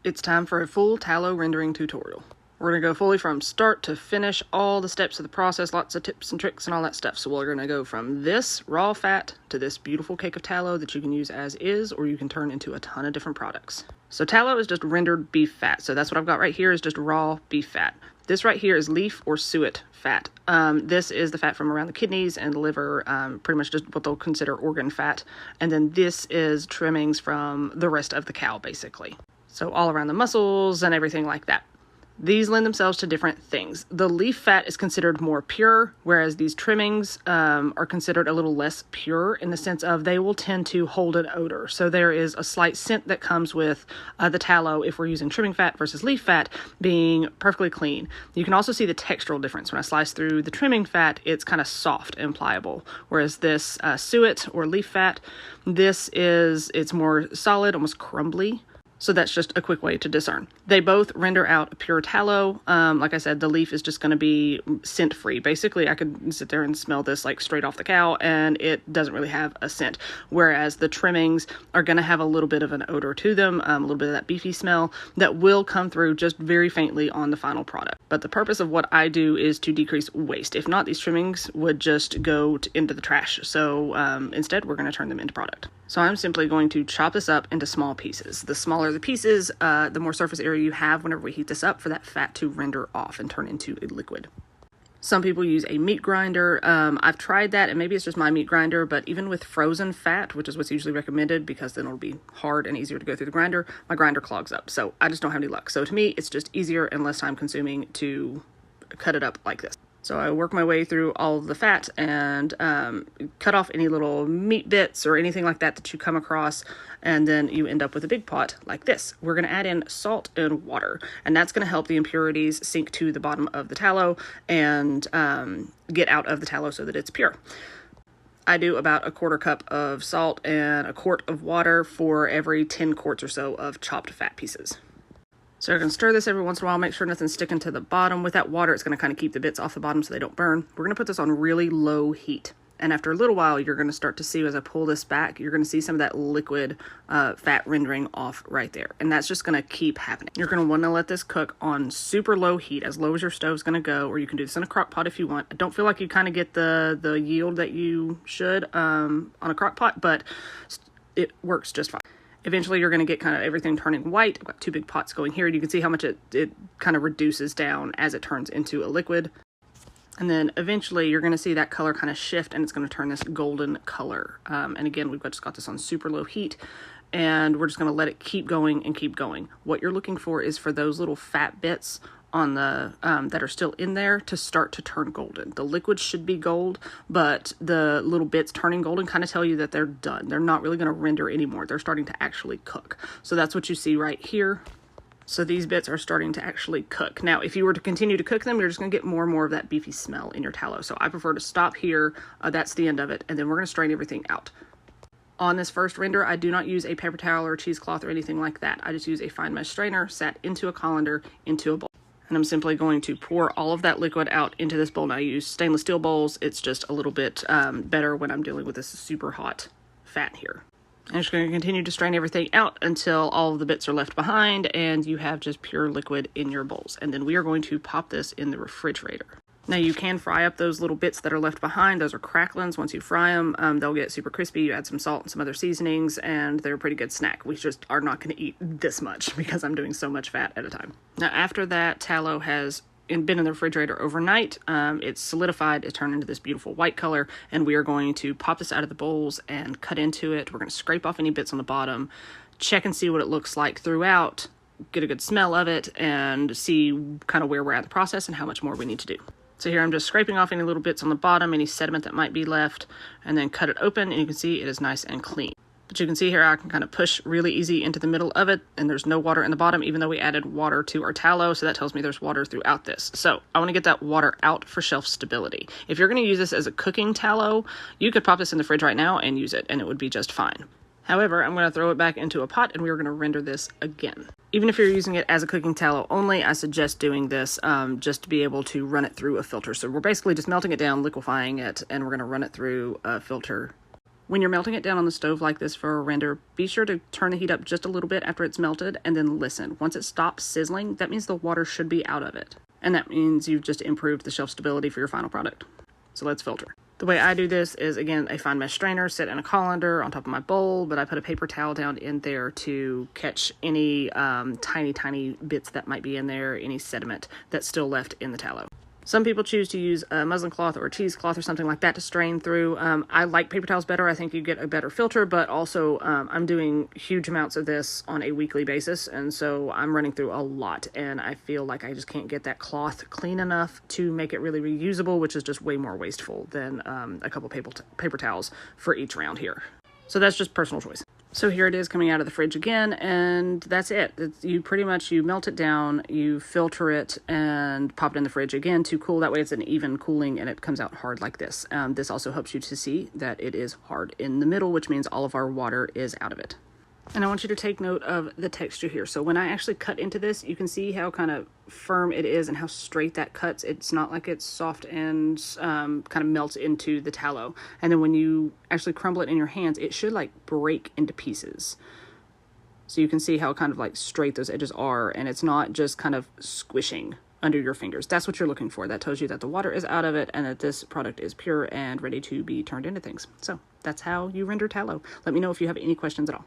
It's time for a full tallow rendering tutorial. We're going to go fully from start to finish, all the steps of the process, lots of tips and tricks and all that stuff. So we're going to go from this raw fat to this beautiful cake of tallow that you can use as is, or you can turn into a ton of different products. So tallow is just rendered beef fat. So that's what I've got right here is just raw beef fat. This right here is leaf or suet fat. This is the fat from around the kidneys and the liver, pretty much just what they'll consider organ fat. And then this is trimmings from the rest of the cow, basically. So all around the muscles and everything like that. These lend themselves to different things. The leaf fat is considered more pure, whereas these trimmings are considered a little less pure in the sense of they will tend to hold an odor. So there is a slight scent that comes with the tallow if we're using trimming fat versus leaf fat being perfectly clean. You can also see the textural difference. When I slice through the trimming fat, it's kind of soft and pliable, whereas this suet or leaf fat, it's more solid, almost crumbly. So that's just a quick way to discern. They both render out a pure tallow. Like I said, the leaf is just going to be scent free. Basically, I could sit there and smell this like straight off the cow and it doesn't really have a scent. Whereas the trimmings are going to have a little bit of an odor to them, a little bit of that beefy smell that will come through just very faintly on the final product. But the purpose of what I do is to decrease waste. If not, these trimmings would just go into the trash. So instead, we're going to turn them into product. So I'm simply going to chop this up into small pieces. The smaller the pieces, the more surface area you have whenever we heat this up for that fat to render off and turn into a liquid. Some people use a meat grinder. I've tried that, and maybe it's just my meat grinder, but even with frozen fat, which is what's usually recommended because then it'll be hard and easier to go through the grinder, my grinder clogs up. So I just don't have any luck. So to me, it's just easier and less time consuming to cut it up like this. So I work my way through all of the fat and cut off any little meat bits or anything like that that you come across, and then you end up with a big pot like this. We're going to add in salt and water, and that's going to help the impurities sink to the bottom of the tallow and get out of the tallow so that it's pure. I do about a quarter cup of salt and a quart of water for every 10 quarts or so of chopped fat pieces. So you're going to stir this every once in a while, make sure nothing's sticking to the bottom. With that water, it's going to kind of keep the bits off the bottom so they don't burn. We're going to put this on really low heat. And after a little while, you're going to start to see, as I pull this back, you're going to see some of that liquid fat rendering off right there. And that's just going to keep happening. You're going to want to let this cook on super low heat, as low as your stove's going to go, or you can do this in a crock pot if you want. I don't feel like you kind of get the yield that you should on a crock pot, but it works just fine. Eventually, you're going to get kind of everything turning white. I've got two big pots going here. You can see how much it kind of reduces down as it turns into a liquid. And then eventually, you're going to see that color kind of shift, and it's going to turn this golden color. And again, we've just got this on super low heat, and we're just going to let it keep going and keep going. What you're looking for is for those little fat bits on the that are still in there to start to turn golden. The liquid should be gold, but the little bits turning golden kind of tell you that they're done. They're not really going to render anymore. They're starting to actually cook. So that's what you see right here. So these bits are starting to actually cook. Now, if you were to continue to cook them, you're just going to get more and more of that beefy smell in your tallow. So I prefer to stop here. That's the end of it. And then we're going to strain everything out. On this first render, I do not use a paper towel or a cheesecloth or anything like that. I just use a fine mesh strainer sat into a colander into a bowl. And I'm simply going to pour all of that liquid out into this bowl. Now, I use stainless steel bowls. It's just a little bit better when I'm dealing with this super hot fat here. I'm just going to continue to strain everything out until all of the bits are left behind and you have just pure liquid in your bowls. And then we are going to pop this in the refrigerator. Now, you can fry up those little bits that are left behind. Those are cracklings. Once you fry them, they'll get super crispy. You add some salt and some other seasonings, and they're a pretty good snack. We just are not going to eat this much because I'm doing so much fat at a time. Now, after that tallow has been in the refrigerator overnight, it's solidified. It turned into this beautiful white color, and we are going to pop this out of the bowls and cut into it. We're going to scrape off any bits on the bottom, check and see what it looks like throughout, get a good smell of it, and see kind of where we're at in the process and how much more we need to do. So here I'm just scraping off any little bits on the bottom, any sediment that might be left, and then cut it open, and you can see it is nice and clean. But you can see here I can kind of push really easy into the middle of it, and there's no water in the bottom, even though we added water to our tallow, so that tells me there's water throughout this. So I want to get that water out for shelf stability. If you're going to use this as a cooking tallow, you could pop this in the fridge right now and use it, and it would be just fine. However, I'm going to throw it back into a pot, and we are going to render this again. Even if you're using it as a cooking tallow only, I suggest doing this just to be able to run it through a filter. So we're basically just melting it down, liquefying it, and we're going to run it through a filter When you're melting it down on the stove like this for a render, be sure to turn the heat up just a little bit after it's melted and then listen. Once it stops sizzling, that means the water should be out of it. And that means you've just improved the shelf stability for your final product. So let's filter. The way I do this is, again, a fine mesh strainer set in a colander on top of my bowl, but I put a paper towel down in there to catch any tiny bits that might be in there, any sediment that's still left in the tallow. Some people choose to use a muslin cloth or a cheesecloth or something like that to strain through. I like paper towels better. I think you get a better filter, but also I'm doing huge amounts of this on a weekly basis, and so I'm running through a lot, and I feel like I just can't get that cloth clean enough to make it really reusable, which is just way more wasteful than a couple paper towels for each round here. So that's just personal choice. So here it is coming out of the fridge again, and that's it. You melt it down, you filter it, and pop it in the fridge again to cool. That way it's an even cooling and it comes out hard like this. This also helps you to see that it is hard in the middle, which means all of our water is out of it. And I want you to take note of the texture here. So when I actually cut into this, you can see how kind of firm it is and how straight that cuts. It's not like it's soft and kind of melts into the tallow. And then when you actually crumble it in your hands, it should like break into pieces. So you can see how kind of like straight those edges are, and it's not just kind of squishing under your fingers. That's what you're looking for. That tells you that the water is out of it and that this product is pure and ready to be turned into things. So that's how you render tallow. Let me know if you have any questions at all.